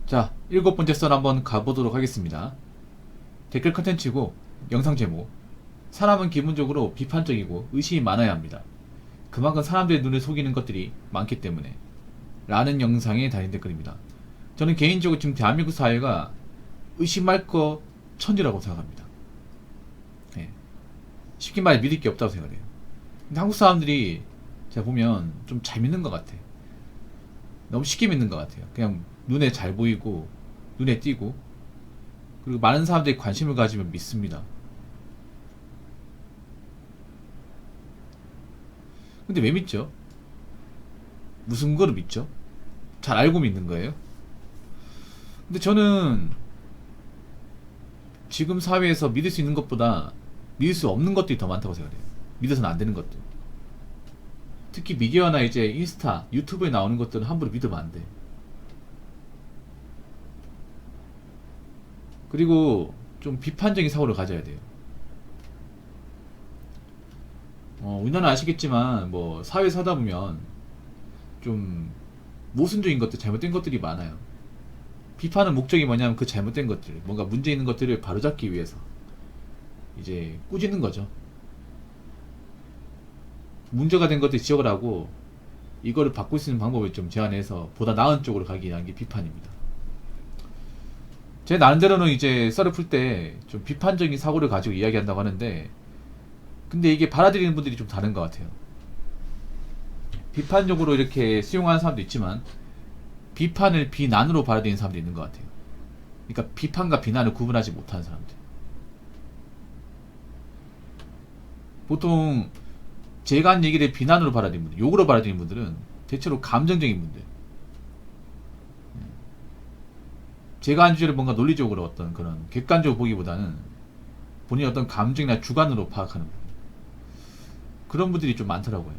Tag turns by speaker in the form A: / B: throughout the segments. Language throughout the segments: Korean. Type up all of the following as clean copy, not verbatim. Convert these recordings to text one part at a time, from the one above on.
A: 자, 7번째 썰 한번 가보도록 하겠습니다. 댓글 컨텐츠고 영상 제목. 사람은 기본적으로 비판적이고 의심이 많아야 합니다. 그만큼 사람들의 눈을 속이는 것들이 많기 때문에 라는 영상에 달린 댓글입니다. 저는 개인적으로 지금 대한민국 사회가 의심할 거 천지라고 생각합니다. 예. 쉽게 말해 믿을 게 없다고 생각해요. 근데 한국 사람들이 제가 보면 좀 잘 믿는 것 같아. 너무 쉽게 믿는 것 같아요. 그냥 눈에 잘 보이고 눈에 띄고 그리고 많은 사람들이 관심을 가지면 믿습니다. 근데 왜 믿죠? 무슨 거로 믿죠? 잘 알고 믿는 거예요? 근데 저는 지금 사회에서 믿을 수 있는 것보다 믿을 수 없는 것들이 더 많다고 생각해요. 믿어서는 안 되는 것들. 특히 미디어나 이제 인스타, 유튜브에 나오는 것들은 함부로 믿으면 안 돼. 그리고 좀 비판적인 사고를 가져야 돼요. 우리나라 아시겠지만 뭐 사회 사다 보면 좀 모순적인 것들, 잘못된 것들이 많아요. 비판의 목적이 뭐냐면 그 잘못된 것들, 뭔가 문제 있는 것들을 바로잡기 위해서 이제 꾸짖는 거죠. 문제가 된 것들 지적을 하고 이거를 바꿀 수 있는 방법을 좀 제안해서 보다 나은 쪽으로 가기 위한 게 비판입니다. 제 나름대로는 이제 썰을 풀 때 좀 비판적인 사고를 가지고 이야기한다고 하는데, 근데 이게 받아들이는 분들이 좀 다른 것 같아요. 비판적으로 이렇게 수용하는 사람도 있지만 비판을 비난으로 받아들이는 사람도 있는 것 같아요. 그러니까 비판과 비난을 구분하지 못하는 사람들. 보통 제가 한 얘기를 비난으로 받아들이는 분들, 욕으로 받아들이는 분들은 대체로 감정적인 분들. 제가 한 주제를 뭔가 논리적으로 어떤 그런 객관적으로 보기보다는 본인의 어떤 감정이나 주관으로 파악하는 분. 그런 분들이 좀 많더라고요.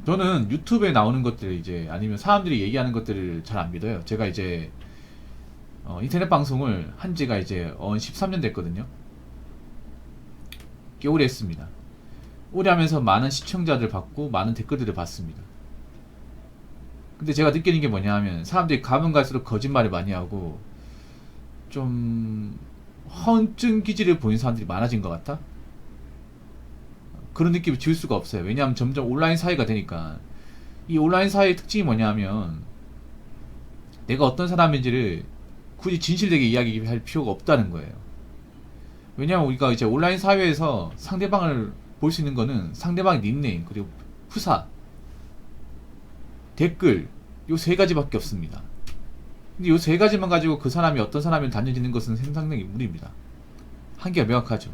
A: 저는 유튜브에 나오는 것들 이제 아니면 사람들이 얘기하는 것들을 잘 안 믿어요. 제가 이제 인터넷 방송을 한 지가 이제 13년 됐거든요. 꽤 오래 했습니다. 오래 하면서 많은 시청자들 받고 많은 댓글들을 받습니다. 근데 제가 느끼는 게 뭐냐 하면 사람들이 가면 갈수록 거짓말을 많이 하고 좀 허언증 기질을 보이는 사람들이 많아진 것 같다? 그런 느낌을 지울 수가 없어요. 왜냐하면 점점 온라인 사회가 되니까. 이 온라인 사회의 특징이 뭐냐 하면 내가 어떤 사람인지를 굳이 진실되게 이야기할 필요가 없다는 거예요. 왜냐하면 우리가 이제 온라인 사회에서 상대방을 볼 수 있는 거는 상대방의 닉네임, 그리고 후사, 댓글, 요 세 가지밖에 없습니다. 근데 요 세 가지만 가지고 그 사람이 어떤 사람을 단정짓는 것은 상당히 무리입니다. 한계가 명확하죠.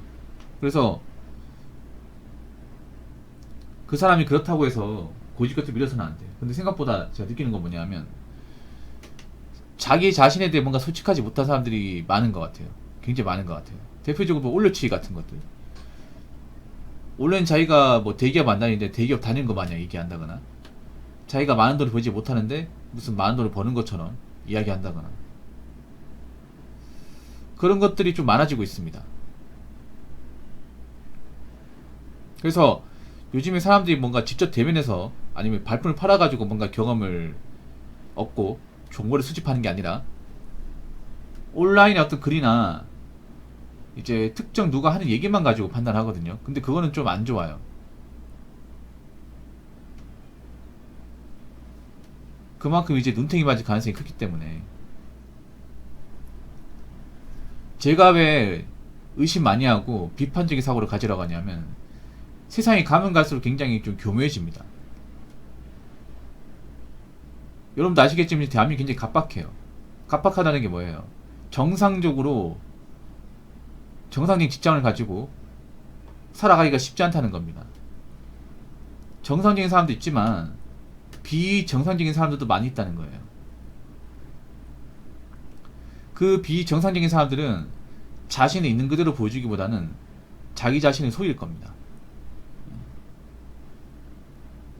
A: 그래서 그 사람이 그렇다고 해서 고집같이 밀어서는 안 돼요. 근데 생각보다 제가 느끼는 건 뭐냐면 자기 자신에 대해 뭔가 솔직하지 못한 사람들이 많은 것 같아요. 굉장히 많은 것 같아요. 대표적으로 올려치기 같은 것들. 원래는 자기가 뭐 대기업 안 다니는데 대기업 다니는 거 마냥 얘기한다거나, 자기가 많은 돈을 벌지 못하는데 무슨 많은 돈을 버는 것처럼 이야기한다거나, 그런 것들이 좀 많아지고 있습니다. 그래서 요즘에 사람들이 뭔가 직접 대면해서 아니면 발품을 팔아가지고 뭔가 경험을 얻고 정보를 수집하는 게 아니라 온라인의 어떤 글이나 이제 특정 누가 하는 얘기만 가지고 판단하거든요. 근데 그거는 좀 안 좋아요. 그만큼 이제 눈탱이 맞을 가능성이 크기 때문에. 제가 왜 의심 많이 하고 비판적인 사고를 가지라고 하냐면 세상이 가면 갈수록 굉장히 좀 교묘해집니다. 여러분도 아시겠지만 대한민국이 굉장히 각박해요. 각박하다는 게 뭐예요? 정상적으로 정상적인 직장을 가지고 살아가기가 쉽지 않다는 겁니다. 정상적인 사람도 있지만 비정상적인 사람들도 많이 있다는 거예요. 그 비정상적인 사람들은 자신이 있는 그대로 보여주기보다는 자기 자신을 속일 겁니다.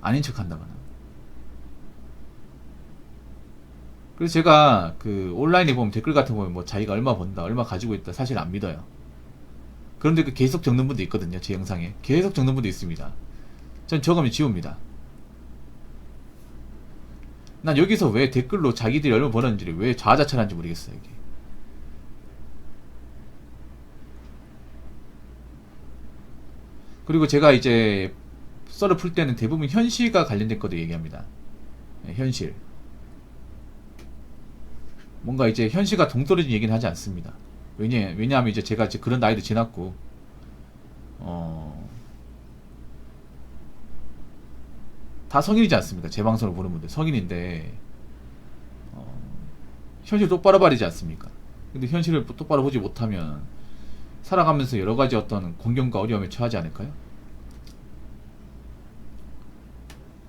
A: 아닌 척 한다거나. 그래서 제가 그 온라인에 보면 댓글 같은 거 보면 뭐 자기가 얼마 번다, 얼마 가지고 있다, 사실 안 믿어요. 그런데 그 계속 적는 분도 있거든요. 제 영상에 계속 적는 분도 있습니다. 전 적으면 지웁니다. 난 여기서 왜 댓글로 자기들이 얼마 버는지를 왜 자아자찬하는지 모르겠어요. 이게. 그리고 제가 이제 썰을 풀 때는 대부분 현실과 관련된 것도 얘기합니다. 네, 현실. 뭔가 이제 현실과 동떨어진 얘기는 하지 않습니다. 왜냐하면 이제 제가 이제 그런 나이도 지났고, 다 성인이지 않습니까? 제 방송을 보는 분들 성인인데 현실 똑바로 봐야지 않습니까? 근데 현실을 똑바로 보지 못하면 살아가면서 여러 가지 어떤 공경과 어려움에 처하지 않을까요?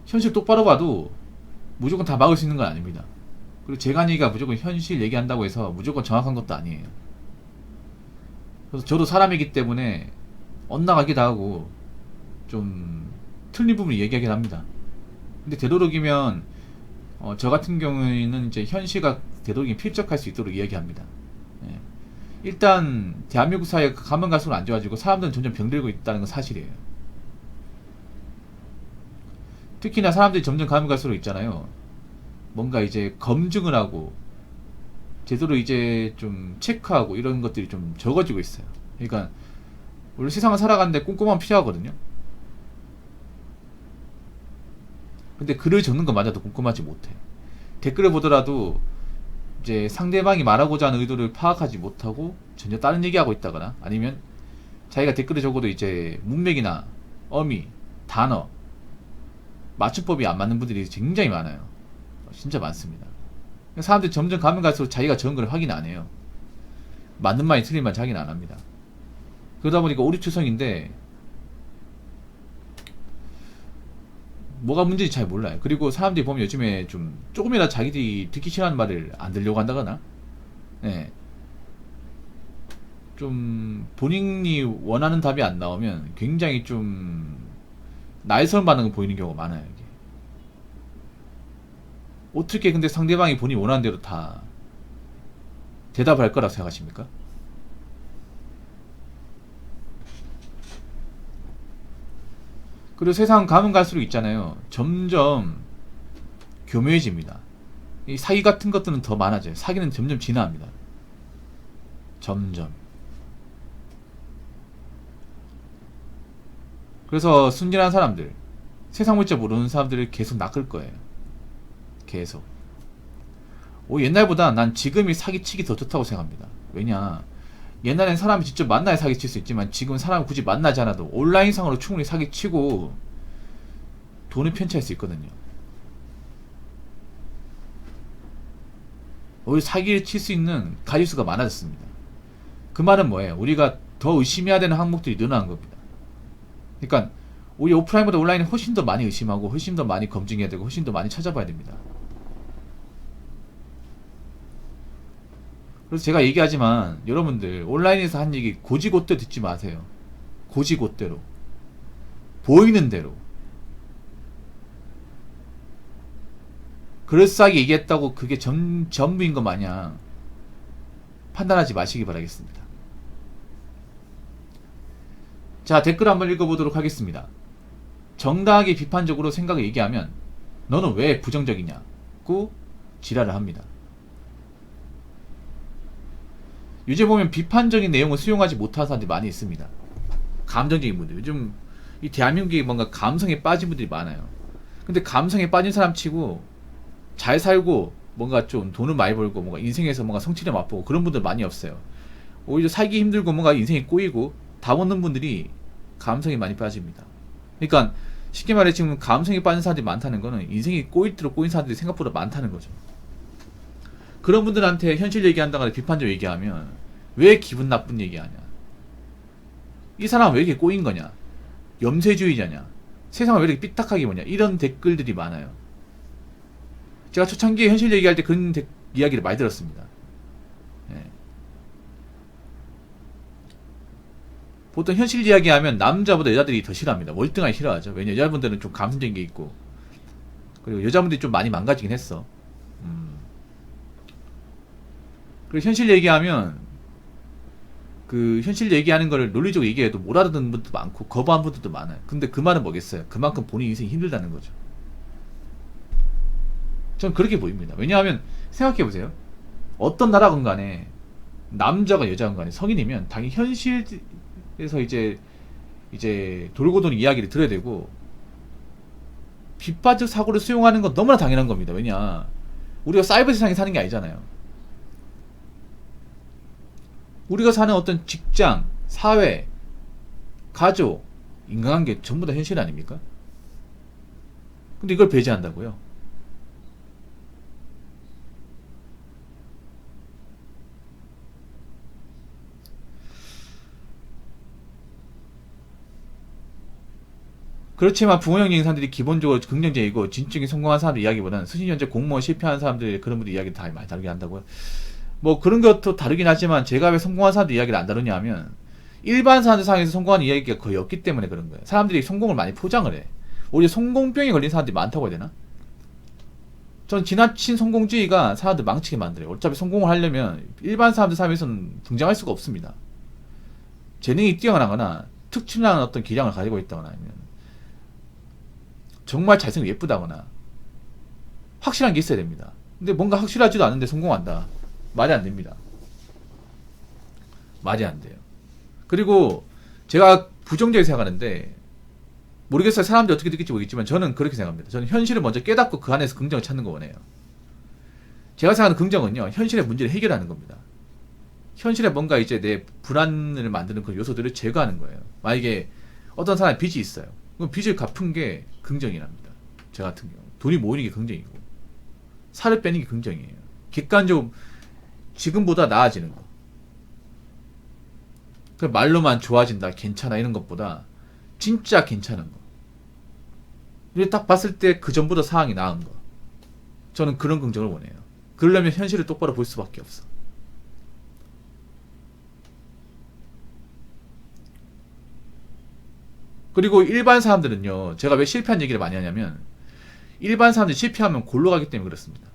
A: 현실 똑바로 봐도 무조건 다 막을 수 있는 건 아닙니다. 그리고 제간이가 무조건 현실 얘기한다고 해서 무조건 정확한 것도 아니에요. 그래서 저도 사람이기 때문에 엇나가기도 하고 좀 틀린 부분을 얘기하긴 합니다. 근데 되도록이면 저 같은 경우에는 이제 현실과 되도록이면 필적할 수 있도록 이야기합니다. 예. 일단 대한민국 사회가 가면 갈수록 안 좋아지고 사람들은 점점 병들고 있다는 건 사실이에요. 특히나 사람들이 점점 가면 갈수록 있잖아요. 뭔가 이제 검증을 하고 제대로 이제 좀 체크하고 이런 것들이 좀 적어지고 있어요. 그러니까 원래 세상을 살아가는데 꼼꼼함 필요하거든요. 근데 글을 적는 것마저도 꼼꼼하지 못해. 댓글을 보더라도 이제 상대방이 말하고자 하는 의도를 파악하지 못하고 전혀 다른 얘기하고 있다거나 아니면 자기가 댓글을 적어도 이제 문맥이나 어미, 단어, 맞춤법이 안 맞는 분들이 굉장히 많아요. 진짜 많습니다. 사람들이 점점 가면 갈수록 자기가 적은 걸 확인 안 해요. 맞는 말이 틀린 말 자기는 안 합니다. 그러다 보니까 오류투성인데 뭐가 문제인지 잘 몰라요. 그리고 사람들이 보면 요즘에 좀 조금이라도 자기들이 듣기 싫어하는 말을 안 들려고 한다거나 예. 좀 본인이 원하는 답이 안 나오면 굉장히 좀 날선 반응을 보이는 경우가 많아요. 이게. 어떻게 근데 상대방이 본인이 원하는 대로 다 대답할 거라고 생각하십니까? 그리고 세상 가면 갈수록 있잖아요. 점점 교묘해집니다. 이 사기 같은 것들은 더 많아져요. 사기는 점점 진화합니다. 점점. 그래서 순진한 사람들, 세상 물자 모르는 사람들을 계속 낚을 거예요. 계속. 옛날보다 난 지금이 사기치기 더 좋다고 생각합니다. 왜냐, 옛날엔 사람이 직접 만나야 사기칠 수 있지만 지금은 사람을 굳이 만나지 않아도 온라인상으로 충분히 사기치고 돈을 편취할 수 있거든요. 오히려 사기를 칠 수 있는 가짓수가 많아졌습니다. 그 말은 뭐예요? 우리가 더 의심해야 되는 항목들이 늘어난 겁니다. 그러니까 오히려 오프라인보다 온라인은 훨씬 더 많이 의심하고 훨씬 더 많이 검증해야 되고 훨씬 더 많이 찾아봐야 됩니다. 그래서 제가 얘기하지만 여러분들 온라인에서 한 얘기 고지곳대로 듣지 마세요. 고지곳대로 보이는 대로 그럴싸하게 얘기했다고 그게 전부인 것 마냥 판단하지 마시기 바라겠습니다. 자, 댓글 한번 읽어보도록 하겠습니다. 정당하게 비판적으로 생각을 얘기하면 너는 왜 부정적이냐고 지랄을 합니다. 요즘 보면 비판적인 내용을 수용하지 못하는 사람들이 많이 있습니다. 감정적인 분들. 요즘 이 대한민국이 뭔가 감성에 빠진 분들이 많아요. 근데 감성에 빠진 사람 치고 잘 살고 뭔가 좀 돈을 많이 벌고 뭔가 인생에서 뭔가 성취를 맛보고 그런 분들 많이 없어요. 오히려 살기 힘들고 뭔가 인생이 꼬이고 답 없는 분들이 감성에 많이 빠집니다. 그러니까 쉽게 말해 지금 감성에 빠진 사람들이 많다는 거는 인생이 꼬이도록 꼬인 사람들이 생각보다 많다는 거죠. 그런 분들한테 현실 얘기한다거나 비판적 얘기하면 왜 기분 나쁜 얘기하냐, 이 사람은 왜 이렇게 꼬인 거냐, 염세주의자냐, 세상을 왜 이렇게 삐딱하게 보냐, 이런 댓글들이 많아요. 제가 초창기에 현실 얘기할 때 그런 이야기를 많이 들었습니다. 예. 보통 현실 이야기하면 남자보다 여자들이 더 싫어합니다. 월등하게 싫어하죠. 왜냐면 여자분들은 좀 감성적인 게 있고 그리고 여자분들이 좀 많이 망가지긴 했어. 그리고 현실 얘기하면 그 현실 얘기하는 거를 논리적으로 얘기해도 못 알아듣는 분도 많고 거부한 분들도 많아요. 근데 그 말은 뭐겠어요? 그만큼 본인 인생이 힘들다는 거죠. 전 그렇게 보입니다. 왜냐하면 생각해보세요. 어떤 나라건 간에 남자가 여자건 간에 성인이면 당연히 현실에서 이제 돌고 도는 이야기를 들어야 되고, 비파적 사고를 수용하는 건 너무나 당연한 겁니다. 왜냐, 우리가 사이버 세상에 사는 게 아니잖아요. 우리가 사는 어떤 직장, 사회, 가족, 인간관계 전부 다 현실 아닙니까? 근데 이걸 배제한다고요? 그렇지만 부모형님 사람들이 기본적으로 긍정적이고 진중에 성공한 사람들 이야기보다는 수신연재 공무원 실패한 사람들, 그런 분들 이야기 다 많이 다루게 한다고요. 뭐 그런 것도 다르긴 하지만 제가 왜 성공한 사람들 이야기를 안 다루냐 하면, 일반 사람들 상에서 성공하는 이야기가 거의 없기 때문에 그런 거예요. 사람들이 성공을 많이 포장을 해. 오히려 성공병에 걸린 사람들이 많다고 해야 되나? 전 지나친 성공주의가 사람들 망치게 만들어요. 어차피 성공을 하려면 일반 사람들 삶에서는 등장할 수가 없습니다. 재능이 뛰어나거나 특출난 어떤 기량을 가지고 있다거나, 아니면 정말 잘생기고 예쁘다거나 확실한 게 있어야 됩니다. 근데 뭔가 확실하지도 않은데 성공한다. 말이 안 됩니다. 말이 안 돼요. 그리고 제가 부정적이게 생각하는데, 모르겠어요. 사람들이 어떻게 느낄지 모르겠지만 저는 그렇게 생각합니다. 저는 현실을 먼저 깨닫고 그 안에서 긍정을 찾는 거 원해요. 제가 생각하는 긍정은요, 현실의 문제를 해결하는 겁니다. 현실에 뭔가 이제 내 불안을 만드는 그 요소들을 제거하는 거예요. 만약에 어떤 사람이 빚이 있어요. 그럼 빚을 갚은 게 긍정이랍니다. 저 같은 경우 돈이 모이는 게 긍정이고, 살을 빼는 게 긍정이에요. 객관적으로 지금보다 나아지는 거. 그 말로만 좋아진다, 괜찮아 이런 것보다 진짜 괜찮은 거. 이게 딱 봤을 때 그 전보다 상황이 나은 거. 저는 그런 긍정을 원해요. 그러려면 현실을 똑바로 볼 수밖에 없어. 그리고 일반 사람들은요, 제가 왜 실패한 얘기를 많이 하냐면, 일반 사람들이 실패하면 골로 가기 때문에 그렇습니다.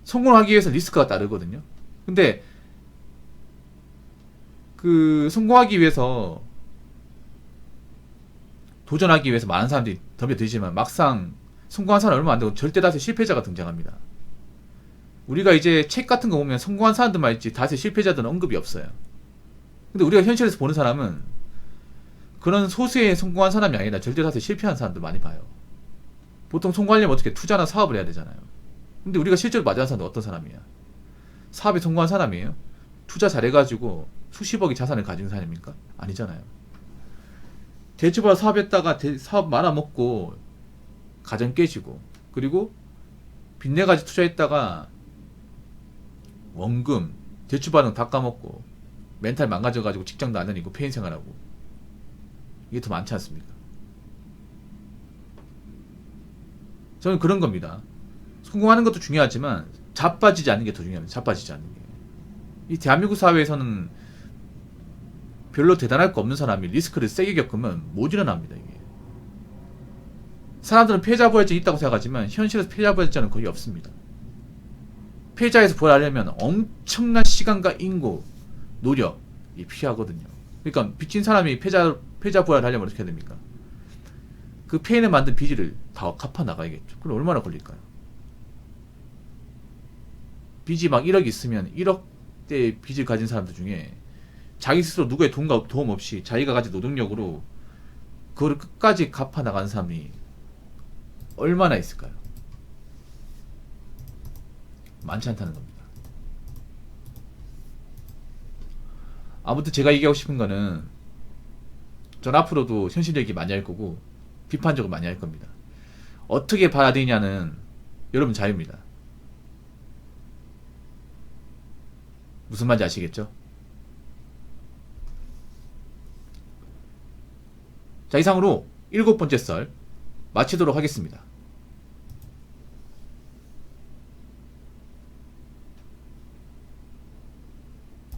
A: 성공하기 위해서 리스크가 따르거든요. 근데 그 성공하기 위해서, 도전하기 위해서 많은 사람들이 덤벼들지만 막상 성공한 사람 얼마 안 되고 절대 다수의 실패자가 등장합니다. 우리가 이제 책 같은 거 보면 성공한 사람들만 있지 다수의 실패자들은 언급이 없어요. 근데 우리가 현실에서 보는 사람은 그런 소수의 성공한 사람이 아니라 절대 다수의 실패한 사람들 많이 봐요. 보통 성공하려면 어떻게 투자나 사업을 해야 되잖아요. 근데 우리가 실제로 맞이한 사람은 어떤 사람이야? 사업에 성공한 사람이에요? 투자 잘해가지고 수십억의 자산을 가진 사람입니까? 아니잖아요. 대출받아 사업했다가 사업 말아먹고 가정 깨지고, 그리고 빚내가지고 투자했다가 원금 대출받은 거 다 까먹고 멘탈 망가져가지고 직장도 안 다니고 폐인 생활하고, 이게 더 많지 않습니까? 저는 그런 겁니다. 성공하는 것도 중요하지만 자빠지지 않는 게 더 중요합니다. 자빠지지 않는 게. 이 대한민국 사회에서는 별로 대단할 거 없는 사람이 리스크를 세게 겪으면 못 일어납니다. 이게. 사람들은 패자 부활증이 있다고 생각하지만 현실에서 패자 부활증은 거의 없습니다. 패자에서 부활하려면 엄청난 시간과 인고, 노력이 필요하거든요. 그러니까 빚진 사람이 패자 부활하려면 어떻게 해야 됩니까? 그 폐인을 만든 빚을 다 갚아 나가야겠죠. 그럼 얼마나 걸릴까요? 빚이 막 1억 있으면 1억대 빚을 가진 사람들 중에 자기 스스로 누구의 도움 없이 자기가 가진 노동력으로 그거를 끝까지 갚아 나가는 사람이 얼마나 있을까요? 많지 않다는 겁니다. 아무튼 제가 얘기하고 싶은 거는, 전 앞으로도 현실 얘기 많이 할 거고 비판적으로 많이 할 겁니다. 어떻게 받아들이냐는 여러분 자유입니다. 무슨 말인지 아시겠죠? 자, 이상으로 7번째 썰 마치도록 하겠습니다.